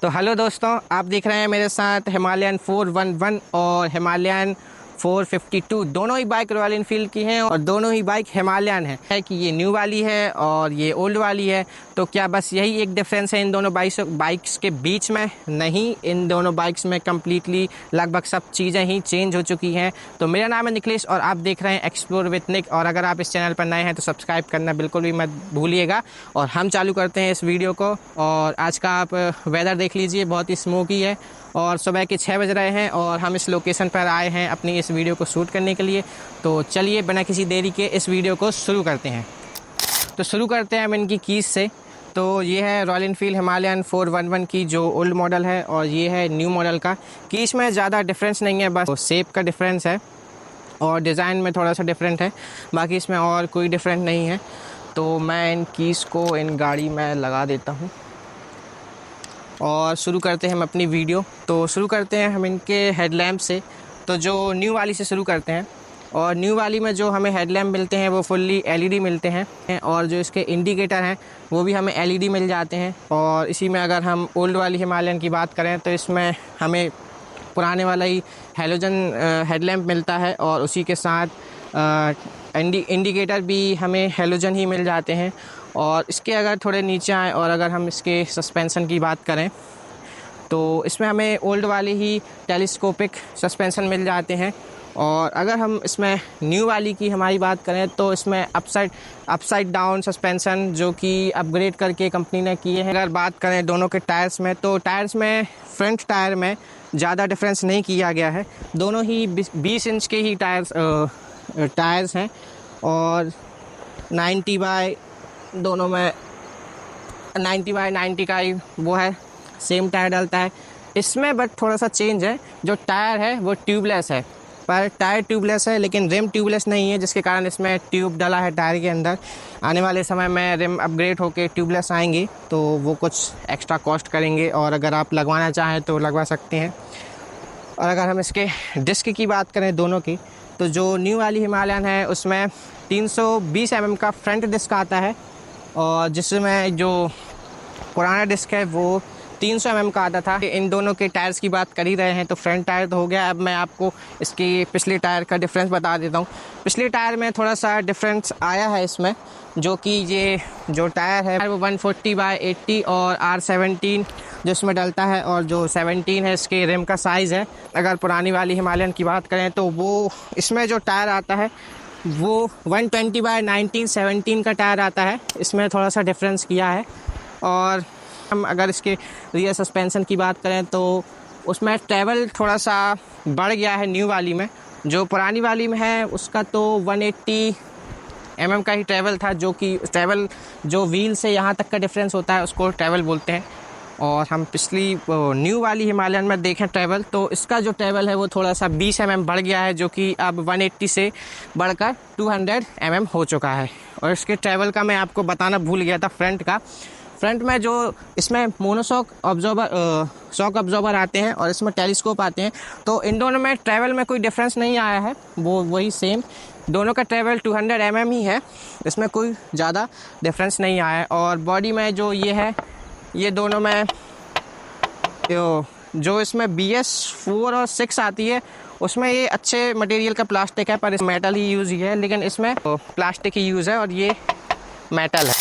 तो हेलो दोस्तों, आप देख रहे हैं मेरे साथ हिमालयन 411 और हिमालयन 452। दोनों ही बाइक रॉयल एनफील्ड की हैं और दोनों ही बाइक हिमालयन है कि ये न्यू वाली है और ये ओल्ड वाली है। तो क्या बस यही एक डिफरेंस है इन दोनों बाइक्स के बीच में? नहीं, इन दोनों बाइक्स में कम्प्लीटली लगभग सब चीज़ें ही चेंज हो चुकी हैं। तो मेरा नाम है निखिलेश और आप देख रहे हैं एक्सप्लोर विद निक। और अगर आप इस चैनल पर नए हैं तो सब्सक्राइब करना बिल्कुल भी मत भूलिएगा। और हम चालू करते हैं इस वीडियो को। और आज का आप वेदर देख लीजिए, बहुत ही स्मोकी है और सुबह के 6 बज रहे हैं और हम इस लोकेशन पर आए हैं अपनी इस वीडियो को शूट करने के लिए। तो चलिए बिना किसी देरी के इस वीडियो को शुरू करते हैं। तो शुरू करते हैं हम इनकी कीज़ से। तो ये है रॉयल एनफील्ड हिमालयन 411 की जो ओल्ड मॉडल है और ये है न्यू मॉडल का। कीज़ में ज़्यादा डिफरेंस नहीं है, बस शेप का डिफरेंस है और डिज़ाइन में थोड़ा सा डिफरेंट है, बाकी इसमें और कोई डिफरेंट नहीं है। तो मैं इन कीज़ को इन गाड़ी में लगा देता हूँ और शुरू करते हैं हम अपनी वीडियो। तो शुरू करते हैं हम इनके हेडलैम्प से। तो जो न्यू वाली से शुरू करते हैं और न्यू वाली में जो हमें हेडलैम्प मिलते हैं वो फुल्ली एलईडी मिलते हैं और जो इसके इंडिकेटर हैं वो भी हमें एलईडी मिल जाते हैं। और इसी में अगर हम ओल्ड वाली हिमालयन की बात करें तो इसमें हमें पुराने वाला ही हेलोजन हेडलैम्प मिलता है और उसी के साथ इंडिकेटर भी हमें हेलोजन ही मिल जाते हैं। और इसके अगर थोड़े नीचे आए और अगर हम इसके सस्पेंसन की बात करें तो इसमें हमें ओल्ड वाले ही टेलीस्कोपिक सस्पेंसन मिल जाते हैं। और अगर हम इसमें न्यू वाली की हमारी बात करें तो इसमें अपसाइड डाउन सस्पेंसन जो कि अपग्रेड करके कंपनी ने किए हैं। अगर बात करें दोनों के टायर्स में तो टायर्स में फ्रंट टायर में ज़्यादा डिफरेंस नहीं किया गया है, दोनों ही 20 इंच के ही टायर्स हैं और 90 बाय दोनों में 90 बाय 90 का ही वो है, सेम टायर डलता है इसमें। बट थोड़ा सा चेंज है, जो टायर है वो ट्यूबलेस है, पर टायर ट्यूबलेस है लेकिन रिम ट्यूबलेस नहीं है, जिसके कारण इसमें ट्यूब डला है टायर के अंदर। आने वाले समय में रिम अपग्रेड होके ट्यूबलेस आएंगी तो वो कुछ एक्स्ट्रा कॉस्ट करेंगे और अगर आप लगवाना चाहें तो लगवा सकते हैं। और अगर हम इसके डिस्क की बात करें दोनों की, तो जो न्यू वाली हिमालयन है उसमें 320 mm का फ्रंट डिस्क आता है और जिसमें जो पुराना डिस्क है वो 300 mm का आता था। इन दोनों के टायर्स की बात कर ही रहे हैं तो फ्रंट टायर तो हो गया, अब मैं आपको इसकी पिछले टायर का डिफरेंस बता देता हूँ। पिछले टायर में थोड़ा सा डिफरेंस आया है इसमें, जो कि ये जो टायर है वो 140 बाय 80 और R17 जो इसमें डलता है और जो 17 है इसके रिम का साइज़ है। अगर पुरानी वाली हिमालयन की बात करें तो वो इसमें जो टायर आता है वो 120 बाय 1917 का टायर आता है, इसमें थोड़ा सा डिफरेंस किया है। और हम अगर इसके रियर सस्पेंसन की बात करें तो उसमें ट्रैवल थोड़ा सा बढ़ गया है न्यू वाली में। जो पुरानी वाली में है उसका तो 180 mm का ही ट्रैवल था, जो कि ट्रैवल जो व्हील से यहाँ तक का डिफरेंस होता है उसको ट्रैवल बोलते हैं। और हम पिछली न्यू वाली हिमालयन में देखें ट्रैवल तो इसका जो ट्रैवल है वो थोड़ा सा 20 mm बढ़ गया है, जो कि अब 180 से बढ़कर 200 mm हो चुका है। और इसके ट्रैवल का मैं आपको बताना भूल गया था, फ्रंट में जो इसमें मोनोशॉक शॉक ऑब्जॉर्बर आते हैं और इसमें टेलीस्कोप आते हैं। तो इन दोनों में ट्रैवल में कोई डिफरेंस नहीं आया है, वो वही सेम, दोनों का ट्रैवल 200 mm ही है, इसमें कोई ज़्यादा डिफरेंस नहीं आया है। और बॉडी में जो ये है, ये दोनों में जो इसमें BS4 और 6 आती है उसमें ये अच्छे मटेरियल का प्लास्टिक है, पर इस मेटल ही यूज़ ही है, लेकिन इसमें प्लास्टिक ही यूज़ है और ये मेटल है।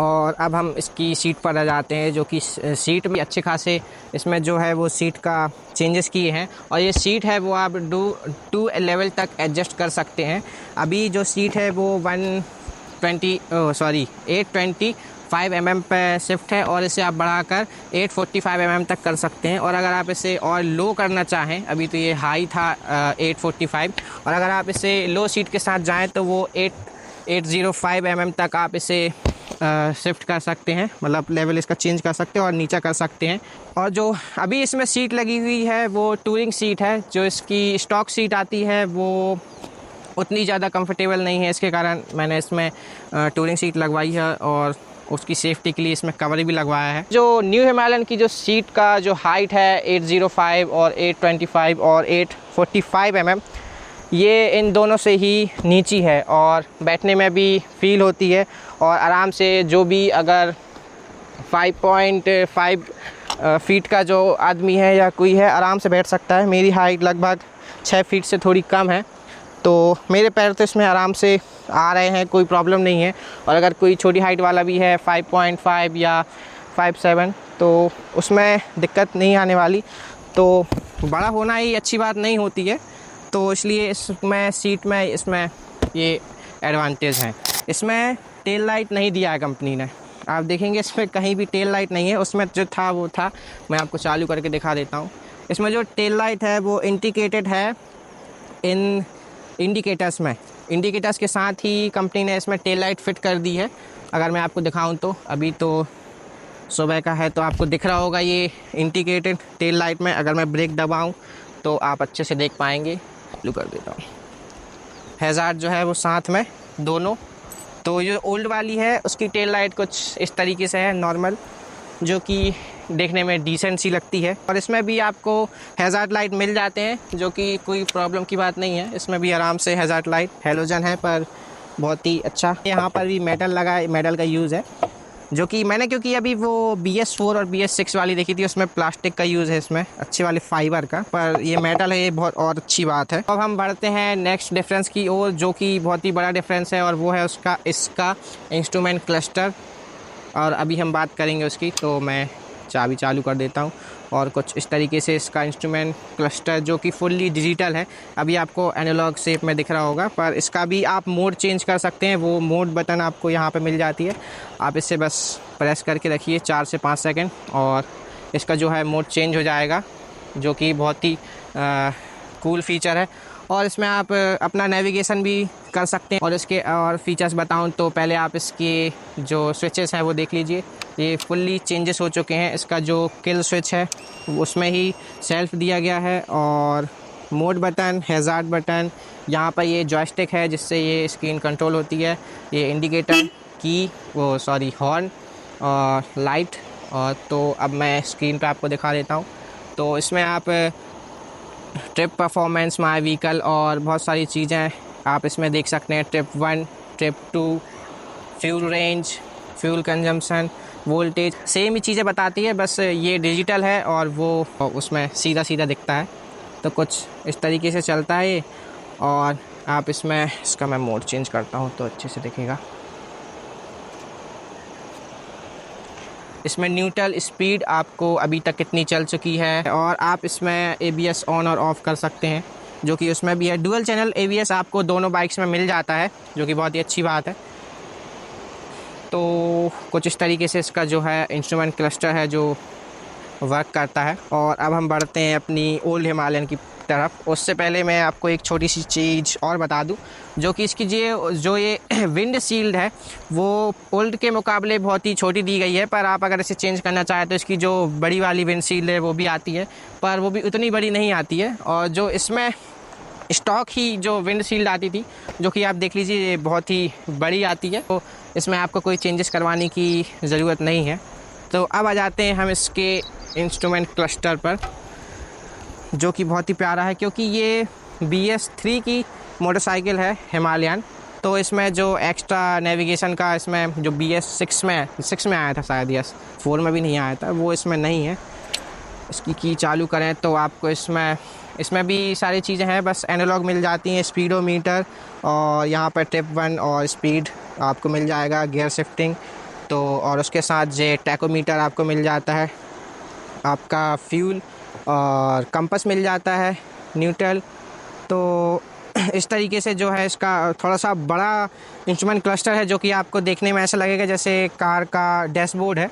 और अब हम इसकी सीट पर आ जाते हैं, जो कि सीट भी अच्छे खासे इसमें जो है वो सीट का चेंजेस किए हैं। और ये सीट है वो आप 2 लेवल तक एडजस्ट कर सकते हैं। अभी जो सीट है वो 825 mm पे शिफ्ट है और इसे आप बढ़ाकर 845 mm तक कर सकते हैं। और अगर आप इसे और लो करना चाहें, अभी तो ये हाई था 845, और अगर आप इसे लो सीट के साथ जाएँ तो वो 805 mm तक आप इसे शिफ्ट कर सकते हैं, मतलब लेवल इसका चेंज कर सकते हैं और नीचा कर सकते हैं। और जो अभी इसमें सीट लगी हुई है वो टूरिंग सीट है, जो इसकी स्टॉक सीट आती है वो उतनी ज़्यादा कंफर्टेबल नहीं है, इसके कारण मैंने इसमें टूरिंग सीट लगवाई है और उसकी सेफ्टी के लिए इसमें कवर भी लगवाया है। जो न्यू हिमालयन की जो सीट का जो हाइट है 805 और 825 और 845 mm, ये इन दोनों से ही नीची है और बैठने में भी फील होती है और आराम से जो भी अगर 5.5 फीट का जो आदमी है या कोई है आराम से बैठ सकता है। मेरी हाइट लगभग 6 फीट से थोड़ी कम है, तो मेरे पैर तो इसमें आराम से आ रहे हैं, कोई प्रॉब्लम नहीं है। और अगर कोई छोटी हाइट वाला भी है 5.5 या 5.7 तो उसमें दिक्कत नहीं आने वाली। तो बड़ा होना ही अच्छी बात नहीं होती है, तो इसलिए इसमें सीट में इसमें ये एडवांटेज हैं। इसमें टेल लाइट नहीं दिया है कंपनी ने, आप देखेंगे इसमें कहीं भी टेल लाइट नहीं है। उसमें जो था वो था, मैं आपको चालू करके दिखा देता हूँ। इसमें जो टेल लाइट है वो इंडिकेटेड है इन इंडिकेटर्स में, इंडिकेटर्स के साथ ही कंपनी ने इसमें टेल लाइट फिट कर दी है। अगर मैं आपको दिखाऊं तो अभी तो सुबह का है तो आपको दिख रहा होगा ये इंडिकेटेड टेल लाइट में। अगर मैं ब्रेक दबाऊं तो आप अच्छे से देख पाएंगे। चालू कर देता हूँ। हैज़ार्ड जो है वो साथ में दोनों। तो जो ओल्ड वाली है उसकी टेल लाइट कुछ इस तरीके से है नॉर्मल, जो कि देखने में डिसेंट सी लगती है। और इसमें भी आपको हैज़ार्ड लाइट मिल जाते हैं, जो कि कोई प्रॉब्लम की बात नहीं है। इसमें भी आराम से हैज़ार्ड लाइट, हैलोजन है पर बहुत ही अच्छा। यहाँ पर भी मेटल लगा है, मेटल का यूज़ है, जो कि मैंने क्योंकि अभी वो BS4 और BS6 वाली देखी थी, उसमें प्लास्टिक का यूज़ है, इसमें अच्छे वाले फाइबर का, पर ये मेटल है, ये बहुत और अच्छी बात है। अब हम बढ़ते हैं नेक्स्ट डिफरेंस की ओर, जो कि बहुत ही बड़ा डिफरेंस है, और वो है इसका इंस्ट्रूमेंट क्लस्टर। और अभी हम बात करेंगे उसकी। तो मैं चाबी चालू कर देता हूँ। और कुछ इस तरीके से इसका इंस्ट्रूमेंट क्लस्टर जो कि फुल्ली डिजिटल है, अभी आपको एनालॉग शेप में दिख रहा होगा, पर इसका भी आप मोड चेंज कर सकते हैं। वो मोड बटन आपको यहाँ पे मिल जाती है, आप इससे बस प्रेस करके रखिए 4 से 5 सेकंड और इसका जो है मोड चेंज हो जाएगा, जो कि बहुत ही कूल फीचर है। और इसमें आप अपना नेविगेशन भी कर सकते हैं। और इसके और फीचर्स बताऊं तो पहले आप इसके जो स्विचेस हैं वो देख लीजिए, ये फुल्ली चेंजेस हो चुके हैं। इसका जो किल स्विच है उसमें ही सेल्फ दिया गया है, और मोड बटन, हैज़ार्ड बटन, यहाँ पर ये जॉयस्टिक है जिससे ये स्क्रीन कंट्रोल होती है, ये इंडिकेटर की हॉर्न और लाइट। और तो अब मैं स्क्रीन पे आपको दिखा देता हूँ। तो इसमें आप ट्रिप परफॉर्मेंस, माई व्हीकल और बहुत सारी चीज़ें आप इसमें देख सकते हैं। Trip 1, trip 2, fuel range, fuel consumption, voltage, same ही चीज़ें बताती है, बस ये डिजिटल है और वो उसमें सीधा सीधा दिखता है। तो कुछ इस तरीके से चलता है ये। और आप इसका मैं मोड चेंज करता हूँ तो अच्छे से दिखेगा। इसमें न्यूट्रल स्पीड आपको अभी तक कितनी चल चुकी है, और आप इसमें ABS ऑन और ऑफ़ कर सकते हैं, जो कि उसमें भी है। डुअल चैनल ABS आपको दोनों बाइक्स में मिल जाता है, जो कि बहुत ही अच्छी बात है। तो कुछ इस तरीके से इसका जो है इंस्ट्रूमेंट क्लस्टर है जो वर्क करता है। और अब हम बढ़ते हैं अपनी ओल्ड हिमालयन की तरफ। उससे पहले मैं आपको एक छोटी सी चीज़ और बता दूं, जो कि इसकी जो ये विंड शील्ड है वो ओल्ड के मुकाबले बहुत ही छोटी दी गई है। पर आप अगर इसे चेंज करना चाहें तो इसकी जो बड़ी वाली विंड शील्ड है वो भी आती है, पर वो भी उतनी बड़ी नहीं आती है। और जो इसमें स्टॉक ही जो विंड शील्ड आती थी, जो कि आप देख लीजिए ये बहुत ही बड़ी आती है, तो इसमें आपको कोई चेंजेस करवाने की ज़रूरत नहीं है। तो अब आ जाते हैं हम इसके इंस्ट्रूमेंट क्लस्टर पर, जो कि बहुत ही प्यारा है, क्योंकि ये BS3 की मोटरसाइकिल है हिमालयन। तो इसमें जो एक्स्ट्रा नेविगेशन का, इसमें जो BS6 में आया था शायद, यस 4 में भी नहीं आया था, वो इसमें नहीं है। इसकी की चालू करें तो आपको इसमें भी सारी चीज़ें हैं, बस एनालॉग मिल जाती हैं, स्पीडोमीटर, और यहाँ पर ट्रिप 1 और स्पीड आपको मिल जाएगा, गियर शिफ्टिंग, तो और उसके साथ ये टैकोमीटर आपको मिल जाता है, आपका फ्यूल और कंपास मिल जाता है, न्यूट्रल। तो इस तरीके से जो है इसका थोड़ा सा बड़ा इंस्ट्रूमेंट क्लस्टर है, जो कि आपको देखने में ऐसा लगेगा जैसे कार का डैशबोर्ड है।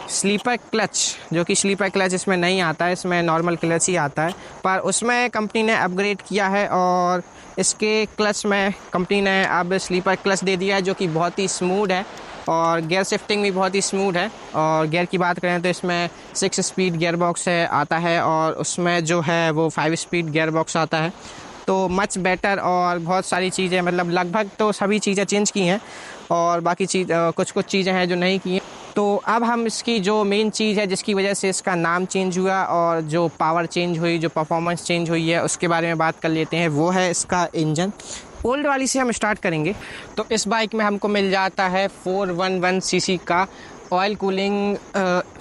स्लीपर क्लच, जो कि स्लीपर क्लच इसमें नहीं आता है, इसमें नॉर्मल क्लच ही आता है, पर उसमें कंपनी ने अपग्रेड किया है और इसके क्लच में कंपनी ने अब स्लीपर क्लच दे दिया है, जो कि बहुत ही स्मूथ है। और गियर शिफ्टिंग भी बहुत ही स्मूथ है। और गियर की बात करें तो इसमें 6 स्पीड गियर बॉक्स आता है, और उसमें जो है वो 5 स्पीड गियर बॉक्स आता है। तो मच बेटर, और बहुत सारी चीज़ें, मतलब लगभग तो सभी चीज़ें चेंज की हैं, और बाकी कुछ चीज़ें हैं जो नहीं की हैं। तो अब हम इसकी जो मेन चीज़ है जिसकी वजह से इसका नाम चेंज हुआ और जो पावर चेंज हुई, जो परफॉर्मेंस चेंज हुई है, उसके बारे में बात कर लेते हैं। वो है इसका इंजन। ओल्ड वाली से हम स्टार्ट करेंगे। तो इस बाइक में हमको मिल जाता है 411 सीसी का oil cooling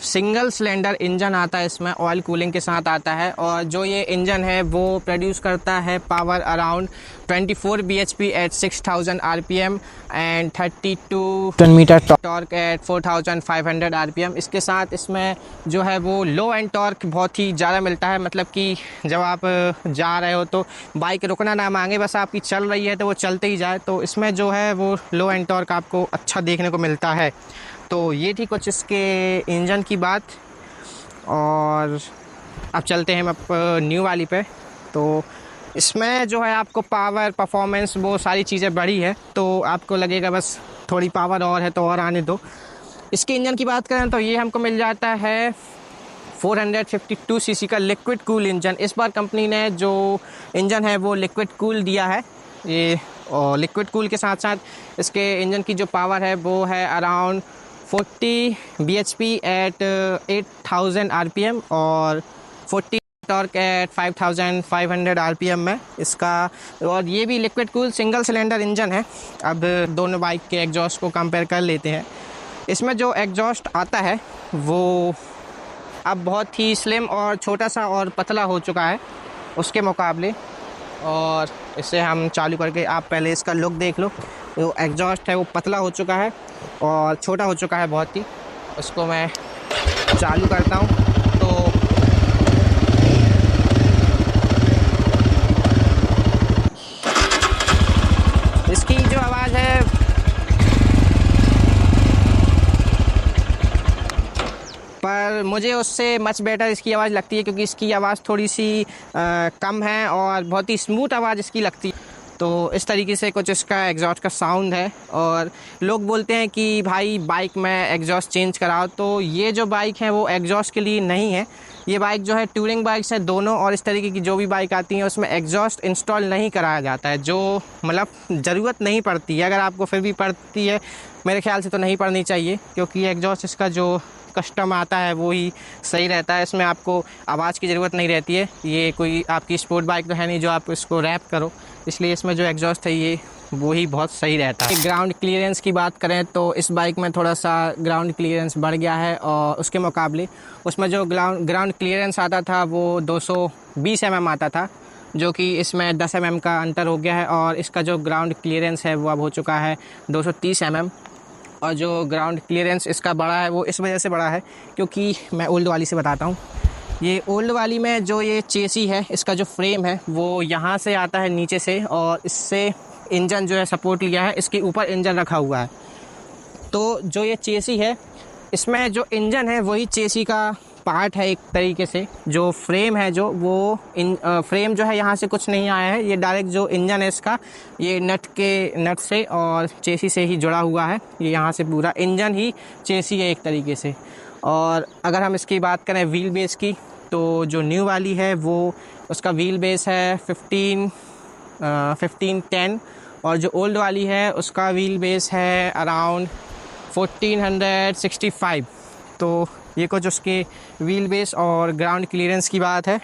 single cylinder engine आता है, इसमें ऑयल कूलिंग के साथ आता है। और जो ये इंजन है वो प्रोड्यूस करता है power around 24 bhp at 6000 rpm and 32 meter torque at 4500 rpm। इसके साथ इसमें जो है वो लो एंड टॉर्क बहुत ही ज़्यादा मिलता है, मतलब कि जब आप जा रहे हो तो बाइक रुकना ना मांगे, बस आपकी चल रही है तो वो चलते ही जाए। तो इसमें जो है वो लो एंड टॉर्क आपको अच्छा देखने को मिलता है। तो ये थी कुछ इसके इंजन की बात। और अब चलते हैं हम न्यू वाली पे। तो इसमें जो है आपको पावर परफॉर्मेंस वो सारी चीज़ें बढ़ी है, तो आपको लगेगा बस थोड़ी पावर और है तो और आने दो। इसके इंजन की बात करें तो ये हमको मिल जाता है 452 सीसी का लिक्विड कूल इंजन। इस बार कंपनी ने जो इंजन है वो लिक्विड कूल दिया है ये, और लिक्विड कूल के साथ साथ इसके इंजन की जो पावर है वो है अराउंड 40 bhp एट 8000 rpm और 40 टॉर्क एट 5500 rpm में इसका। और ये भी liquid cool single cylinder engine है। अब दोनों बाइक के एग्जॉस्ट को कंपेयर कर लेते हैं। इसमें जो एग्जॉस्ट आता है वो अब बहुत ही स्लिम और छोटा सा और पतला हो चुका है उसके मुकाबले। और इसे हम चालू करके आप पहले इसका लुक देख लो। जो एग्जॉस्ट है वो पतला हो चुका है और छोटा हो चुका है बहुत ही। उसको मैं चालू करता हूँ तो इसकी जो आवाज़ है पर मुझे उससे मच बेटर इसकी आवाज़ लगती है, क्योंकि इसकी आवाज़ थोड़ी सी कम है और बहुत ही स्मूथ आवाज़ इसकी लगती है। तो इस तरीके से कुछ इसका एग्जॉस्ट का साउंड है। और लोग बोलते हैं कि भाई बाइक में एग्जॉस्ट चेंज कराओ, तो ये जो बाइक है वो एग्जॉस्ट के लिए नहीं है। ये बाइक जो है टूरिंग बाइक्स है दोनों, और इस तरीके की जो भी बाइक आती हैं उसमें एग्जॉस्ट इंस्टॉल नहीं कराया जाता है, जो मतलब ज़रूरत नहीं पड़ती है। अगर आपको फिर भी पड़ती है, मेरे ख्याल से तो नहीं पड़नी चाहिए, क्योंकि एग्जॉस्ट इसका जो कस्टम आता है वो ही सही रहता है। इसमें आपको आवाज़ की ज़रूरत नहीं रहती है। ये कोई आपकी स्पोर्ट बाइक तो है नहीं जो आप इसको रैप करो, इसलिए इसमें जो एग्जॉस्ट है ये वो ही बहुत सही रहता है। ग्राउंड क्लियरेंस की बात करें तो इस बाइक में थोड़ा सा ग्राउंड क्लियरेंस बढ़ गया है, और उसके मुकाबले उसमें जो ग्राउंड क्लियरेंस आता था वो 220 mm आता था, जो कि इसमें 10 mm का अंतर हो गया है। और इसका जो ग्राउंड क्लियरेंस है वो अब हो चुका है 230 mm। और जो ग्राउंड क्लियरेंस इसका बड़ा है वो इस वजह से बड़ा है, क्योंकि मैं ओल्ड वाली से बताता हूँ। ये ओल्ड वाली में जो ये चेसी है, इसका जो फ्रेम है वो यहाँ से आता है नीचे से, और इससे इंजन जो है सपोर्ट लिया है, इसके ऊपर इंजन रखा हुआ है। तो जो ये चेसी है इसमें जो इंजन है वही चेसी का पार्ट है एक तरीके से। जो फ्रेम है जो वो फ्रेम जो है यहाँ से कुछ नहीं आया है, ये डायरेक्ट जो इंजन है इसका ये नट से और चेसी से ही जुड़ा हुआ है। ये यहाँ से पूरा इंजन ही चेसी है एक तरीके से। और अगर हम इसकी बात करें व्हील बेस की, तो जो न्यू वाली है वो उसका व्हील बेस है 1510, और जो ओल्ड वाली है उसका व्हील बेस है अराउंड 1465। तो ये कुछ उसके व्हील बेस और ग्राउंड क्लियरेंस की बात है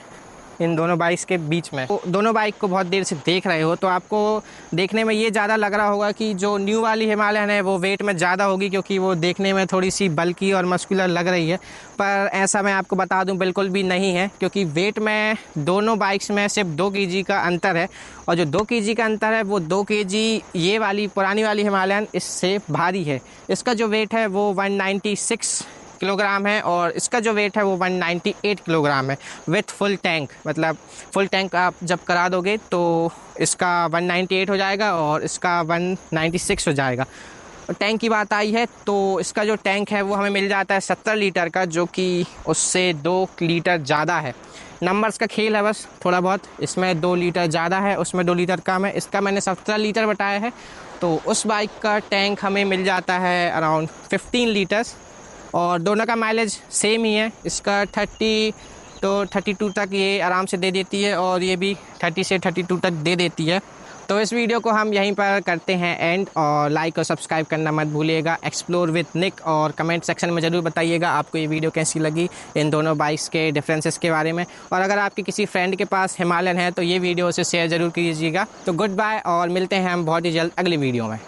इन दोनों बाइक्स के बीच में। तो दोनों बाइक को बहुत देर से देख रहे हो तो आपको देखने में ये ज़्यादा लग रहा होगा कि जो न्यू वाली हिमालयन है वो वेट में ज़्यादा होगी, क्योंकि वो देखने में थोड़ी सी बल्की और मस्कुलर लग रही है। पर ऐसा मैं आपको बता दूं बिल्कुल भी नहीं है, क्योंकि वेट में दोनों बाइक्स में सिर्फ 2 kg का अंतर है। और जो 2 kg का अंतर है वो 2 kg ये वाली पुरानी वाली हिमालयन इससे भारी है। इसका जो वेट है वो 196 किलोग्राम है, और इसका जो वेट है वो 198 किलोग्राम है विथ फुल टैंक। मतलब फुल टैंक आप जब करा दोगे तो इसका 198 हो जाएगा और इसका 196 हो जाएगा। और टैंक की बात आई है तो इसका जो टैंक है वो हमें मिल जाता है 70 लीटर का, जो कि उससे 2 लीटर ज़्यादा है। नंबर्स का खेल है बस थोड़ा बहुत, इसमें 2 लीटर ज़्यादा है, उसमें 2 लीटर कम है। इसका मैंने 17 लीटर बताया है, तो उस बाइक का टैंक हमें मिल जाता है अराउंड 15 लीटर्स। और दोनों का माइलेज सेम ही है। इसका 30 तो 32 तक ये आराम से दे देती है, और ये भी 30 से 32 तक दे देती है। तो इस वीडियो को हम यहीं पर करते हैं एंड, और लाइक और सब्सक्राइब करना मत भूलिएगा। एक्सप्लोर विद निक, और कमेंट सेक्शन में ज़रूर बताइएगा आपको ये वीडियो कैसी लगी इन दोनों बाइक्स के डिफरेंसेस के बारे में। और अगर आपके किसी फ्रेंड के पास हिमालयन है तो ये वीडियो उसे शेयर ज़रूर कीजिएगा। तो गुड बाय, और मिलते हैं हम बहुत ही जल्द अगली वीडियो में।